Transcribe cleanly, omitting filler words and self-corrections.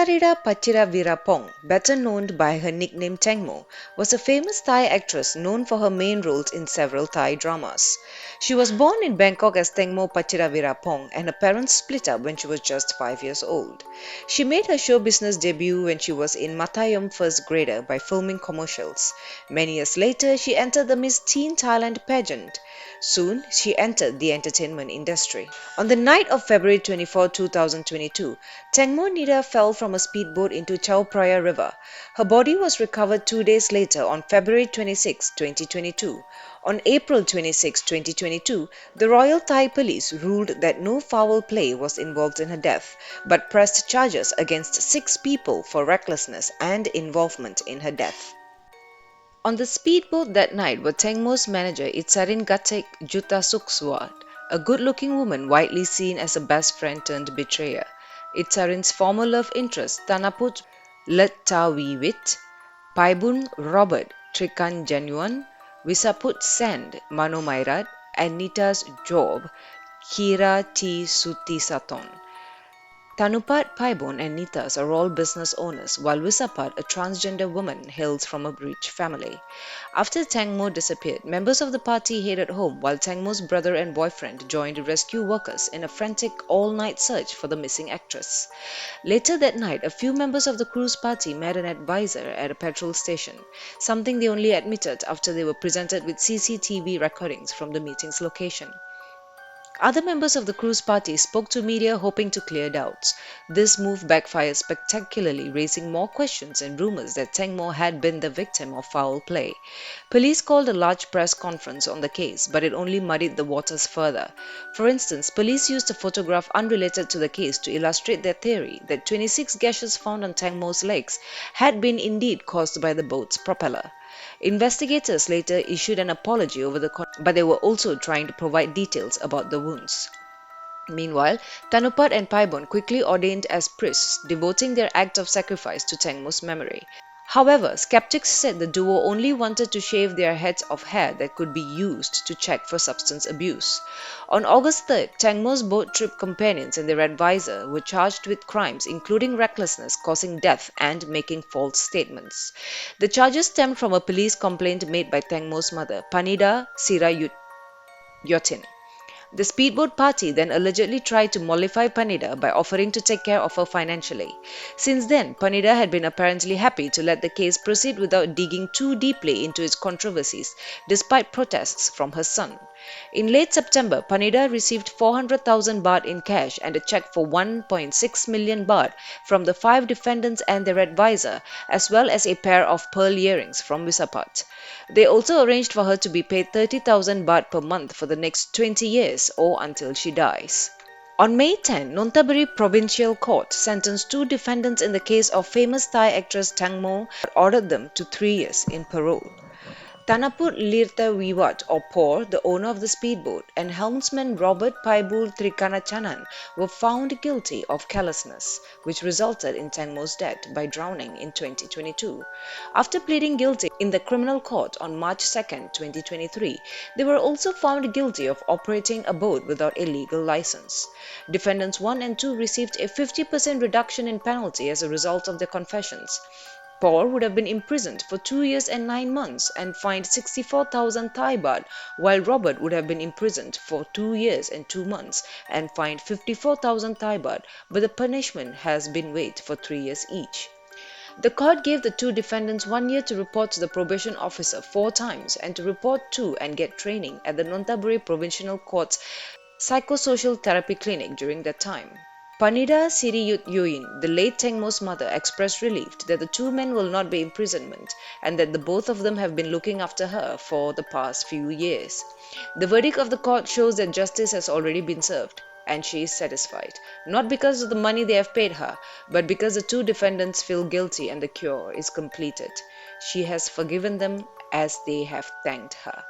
Nontarira Pachiravirapong, better known by her nickname Tang Mo, was a famous Thai actress known for her main roles in several Thai dramas. She was born in Bangkok as Tang Mo Pachiravirapong and her parents split up when she was just 5 years old. She made her show business debut when she was in Matayam First Grader by filming commercials. Many years later, she entered the Miss Teen Thailand pageant. Soon, she entered the entertainment industry. On the night of February 24, 2022, Tangmo Nida fell from a speedboat into Chao Phraya River. Her body was recovered 2 days later on February 26, 2022. On April 26, 2022, the Royal Thai Police ruled that no foul play was involved in her death, but pressed charges against 6 people for recklessness and involvement in her death. On the speedboat that night were Tangmo's manager Itsarin Gatek Jutasukswat, a good-looking woman widely seen as a best friend turned betrayer, Itsarin's former love interest Tanaput Lettawiwit, Paibun Robert Trikan Januan, Wisaput Sand Manomairat, and Nita's Job Kira T. Sutisaton. Tanupat, Paibon, and Nitas are all business owners, while Wisapat, a transgender woman, hails from a rich family. After Tangmo disappeared, members of the party headed home, while Tangmo's brother and boyfriend joined rescue workers in a frantic all-night search for the missing actress. Later that night, a few members of the cruise party met an advisor at a petrol station, something they only admitted after they were presented with CCTV recordings from the meeting's location. Other members of the cruise party spoke to media hoping to clear doubts. This move backfired spectacularly, raising more questions and rumors that Tangmo had been the victim of foul play. Police called a large press conference on the case, but it only muddied the waters further. For instance, police used a photograph unrelated to the case to illustrate their theory that 26 gashes found on Tangmo's legs had been indeed caused by the boat's propeller. Investigators later issued an apology over but they were also trying to provide details about the wounds. Meanwhile, Tanupat and Paibon quickly ordained as priests, devoting their act of sacrifice to Tangmo's memory. However, skeptics said the duo only wanted to shave their heads of hair that could be used to check for substance abuse. On August 3rd, Tangmo's boat trip companions and their advisor were charged with crimes including recklessness causing death and making false statements. The charges stemmed from a police complaint made by Tangmo's mother, Panida Sirayotin. The speedboat party then allegedly tried to mollify Panida by offering to take care of her financially. Since then, Panida had been apparently happy to let the case proceed without digging too deeply into its controversies, despite protests from her son. In late September, Panida received 400,000 baht in cash and a check for 1.6 million baht from the 5 defendants and their advisor, as well as a pair of pearl earrings from Wisapat. They also arranged for her to be paid 30,000 baht per month for the next 20 years or until she dies. On May 10, Nonthaburi Provincial Court sentenced 2 defendants in the case of famous Thai actress Tang Mo but ordered them to 3 years in parole. Tanaput Lirta Wiwat or Por, the owner of the speedboat, and helmsman Robert Paibul Trikanachanan were found guilty of carelessness, which resulted in Tangmo's death by drowning in 2022. After pleading guilty in the criminal court on March 2, 2023, they were also found guilty of operating a boat without a legal license. Defendants 1 and 2 received a 50% reduction in penalty as a result of their confessions. Paul would have been imprisoned for 2 years and 9 months and fined 64,000 Thai baht, while Robert would have been imprisoned for 2 years and 2 months and fined 54,000 Thai baht, but the punishment has been waived for 3 years each. The court gave the 2 defendants 1 year to report to the probation officer 4 times and to report to and get training at the Nonthaburi Provincial Court's psychosocial therapy clinic during that time. Panida Siriyut the late Tangmo's mother, expressed relief that the 2 men will not be imprisonment and that the both of them have been looking after her for the past few years. The verdict of the court shows that justice has already been served and she is satisfied, not because of the money they have paid her, but because the 2 defendants feel guilty and the cure is completed. She has forgiven them as they have thanked her.